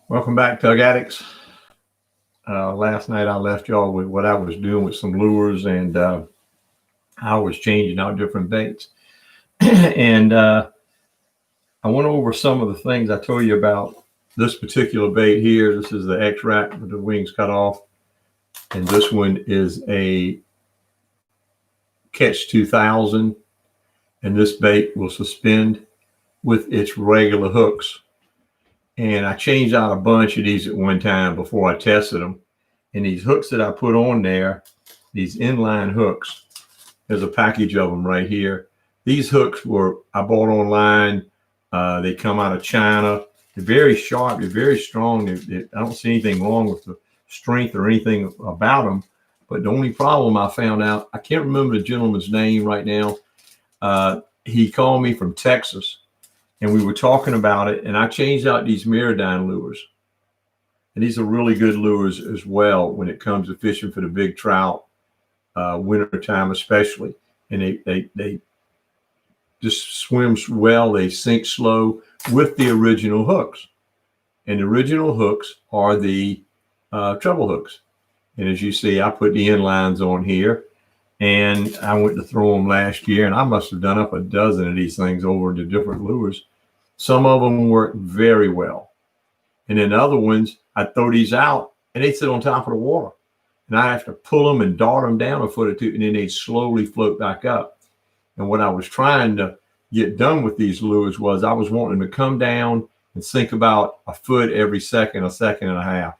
Welcome back, Tug Addicts. Last night I left y'all with what I was doing with some lures and I was changing out different baits. and I went over some of the things I told you about this particular bait here. This is the X-Wrap with the wings cut off. And this one is a Catch 2000. And this bait will suspend with its regular hooks. And I changed out a bunch of these at one time before I tested them. And these hooks that I put on there, these inline hooks, there's a package of them right here. These hooks I bought online. They come out of China. They're very sharp. They're very strong. I don't see anything wrong with the strength or anything about them. But the only problem I found out, I can't remember the gentleman's name right now. He called me from Texas. And we were talking about it, and I changed out these Meridian lures. And these are really good lures as well when it comes to fishing for the big trout, winter time especially. And they just swim well. They sink slow with the original hooks. And the original hooks are the treble hooks. And as you see, I put the inlines on here. And I went to throw them last year, and I must have done up a dozen of these things over the different lures. Some of them work very well. And then other ones, I throw these out and they sit on top of the water. And I have to pull them and dart them down a foot or two, and then they slowly float back up. And what I was trying to get done with these lures was I was wanting them to come down and sink about a foot every second, a second and a half.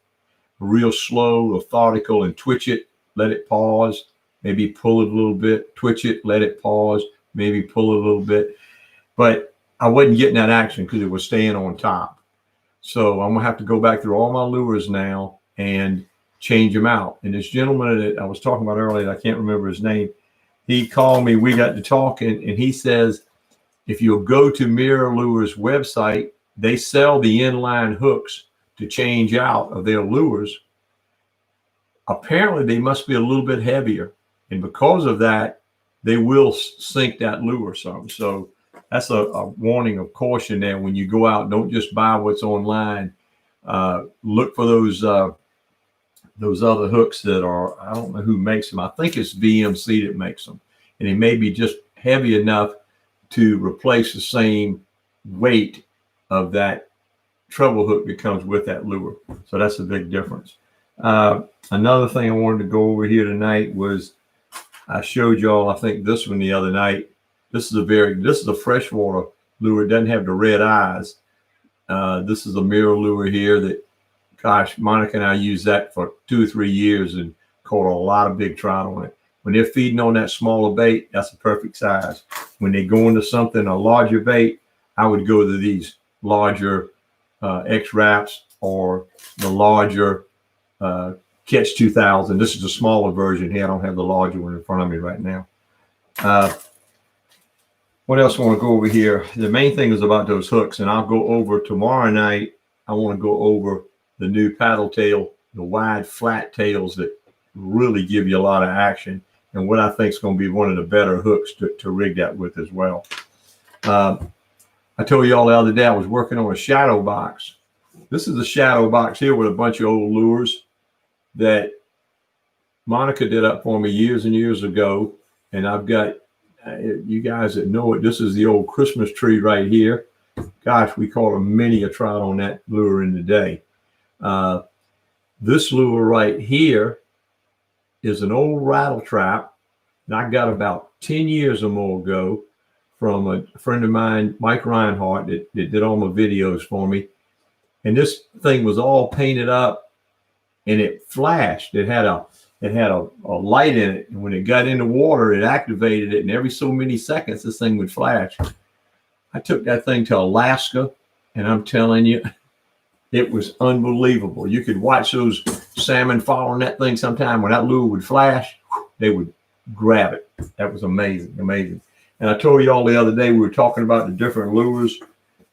Real slow, methodical, and twitch it, let it pause, maybe pull it a little bit, twitch it, let it pause, maybe pull it a little bit. But I wasn't getting that action because it was staying on top. So I'm gonna have to go back through all my lures now and change them out. And this gentleman that I was talking about earlier, I can't remember his name, he called me, we got to talking, and he says, if you'll go to Meridian Lures website, they sell the inline hooks to change out of their lures. Apparently they must be a little bit heavier. And because of that, they will sink that lure some. So that's a warning of caution there. When you go out, don't just buy what's online. Look for those other hooks that are, I don't know who makes them. I think it's VMC that makes them. And they may be just heavy enough to replace the same weight of that treble hook that comes with that lure. So that's a big difference. Another thing I wanted to go over here tonight was I showed y'all, I think this one the other night. This is a freshwater lure. It doesn't have the red eyes. This is a mirror lure here that, gosh, Monica and I used that for 2 or 3 years and caught a lot of big trout on it. When they're feeding on that smaller bait, that's a perfect size. When they go into something, a larger bait, I would go to these larger X-Wraps or the larger Catch 2000. This is a smaller version here. I don't have the larger one in front of me right now. What else I want to go over here? The main thing is about those hooks, and I'll go over tomorrow night. I want to go over the new paddle tail, the wide flat tails that really give you a lot of action, and what I think is going to be one of the better hooks to rig that with as well. I told you all the other day I was working on a shadow box. This is a shadow box here with a bunch of old lures that Monica did up for me years and years ago, and I've got you guys that know it, this is the old Christmas tree right here. Gosh, we caught many a trout on that lure in the day. This lure right here is an old rattle trap that I got about 10 years or more ago from a friend of mine, Mike Reinhardt, that did all my videos for me. And this thing was all painted up and it flashed. It had a light in it, and when it got in the water, it activated it, and every so many seconds, this thing would flash. I took that thing to Alaska, and I'm telling you, it was unbelievable. You could watch those salmon following that thing sometime. When that lure would flash, they would grab it. That was amazing, amazing. And I told y'all the other day, we were talking about the different lures,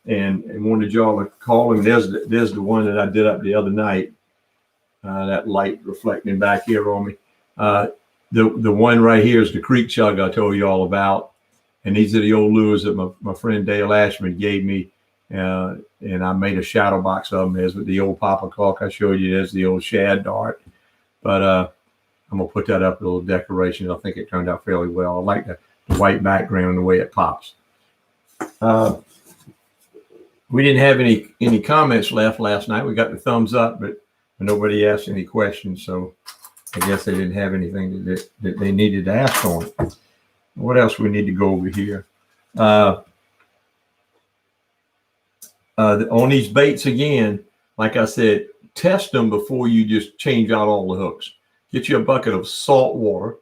and wanted y'all to call him. There's the one that I did up the other night. That light reflecting back here on me. The one right here is the creek chug I told you all about. And these are the old lures that my friend Dale Ashman gave me And I made a shadow box of them. There's the old Papa Clark I showed you. There's the old shad dart. But I'm going to put that up, a little decoration. I think it turned out fairly well. I like the white background and the way it pops. We didn't have any comments left last night. We got the thumbs up, but nobody asked any questions. So I guess they didn't have anything that they needed to ask on it. What else we need to go over here? On these baits again, like I said, test them before you just change out all the hooks. Get you a bucket of salt water,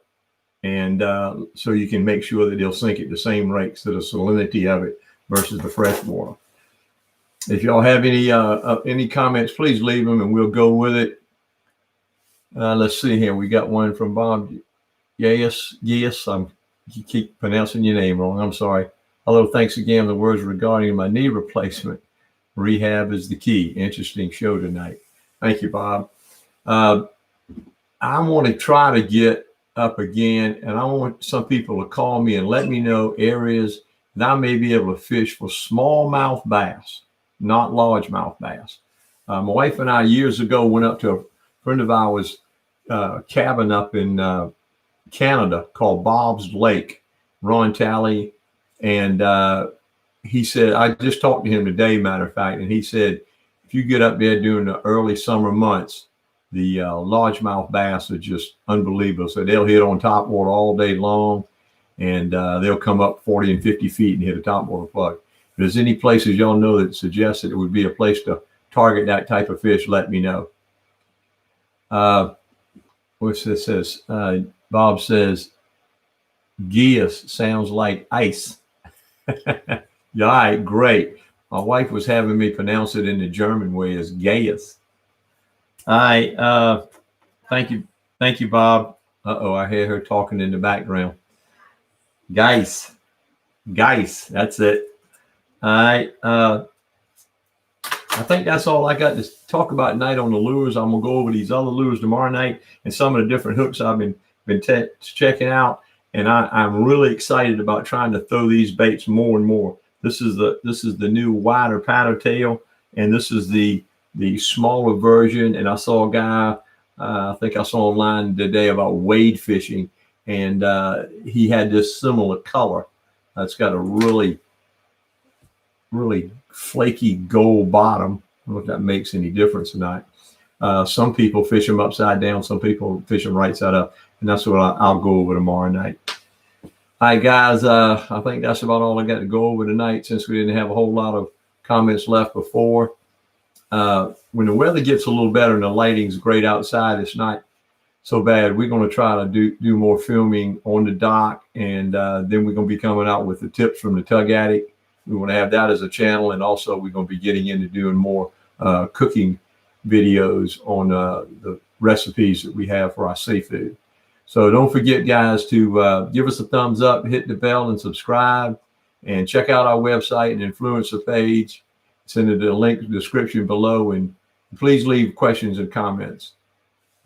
and so you can make sure that they'll sink at the same rate, so the salinity of it versus the fresh water. If y'all have any comments, please leave them and we'll go with it. Let's see here. We got one from Bob. Yes, you keep pronouncing your name wrong. I'm sorry. Hello, thanks again. The words regarding my knee replacement. Rehab is the key. Interesting show tonight. Thank you, Bob. I want to try to get up again, and I want some people to call me and let me know areas that I may be able to fish for smallmouth bass, not largemouth bass. My wife and I years ago went up to a friend of ours' cabin up in Canada called Bob's Lake, Ron Talley. And he said, I just talked to him today, matter of fact, and he said, if you get up there during the early summer months, the largemouth bass are just unbelievable. So they'll hit on top water all day long, and they'll come up 40 and 50 feet and hit a top water plug. If there's any places y'all know that suggest that it would be a place to target that type of fish, let me know. What's this says? Bob says, Geas sounds like ice. Yeah, all right, great. My wife was having me pronounce it in the German way as Gaius. All right. Thank you, Bob. I hear her talking in the background. Geis, that's it. All right. I think that's all I got to talk about tonight on the lures. I'm gonna go over these other lures tomorrow night and some of the different hooks I've been checking out, and I'm really excited about trying to throw these baits more and more. This is the new wider paddle tail, and this is the smaller version. And I saw a guy, I think I saw online today about wade fishing, and he had this similar color. It's got a really flaky gold bottom. I don't know if that makes any difference or not. Some people fish them upside down. Some people fish them right side up. And that's what I'll go over tomorrow night. All right, guys. I think that's about all I got to go over tonight, since we didn't have a whole lot of comments left before. When the weather gets a little better and the lighting's great outside, it's not so bad. We're going to try to do more filming on the dock, and then we're going to be coming out with the tips from the Tug Addict. We want to have that as a channel, and also we're going to be getting into doing more cooking videos on the recipes that we have for our seafood. So don't forget, guys, to give us a thumbs up, hit the bell, and subscribe, and check out our website and influencer page. Send it in the link in the description below, and please leave questions and comments.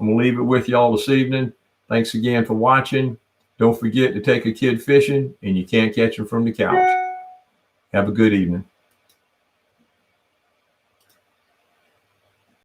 I'm going to leave it with y'all this evening. Thanks again for watching. Don't forget to take a kid fishing, and you can't catch them from the couch. Have a good evening.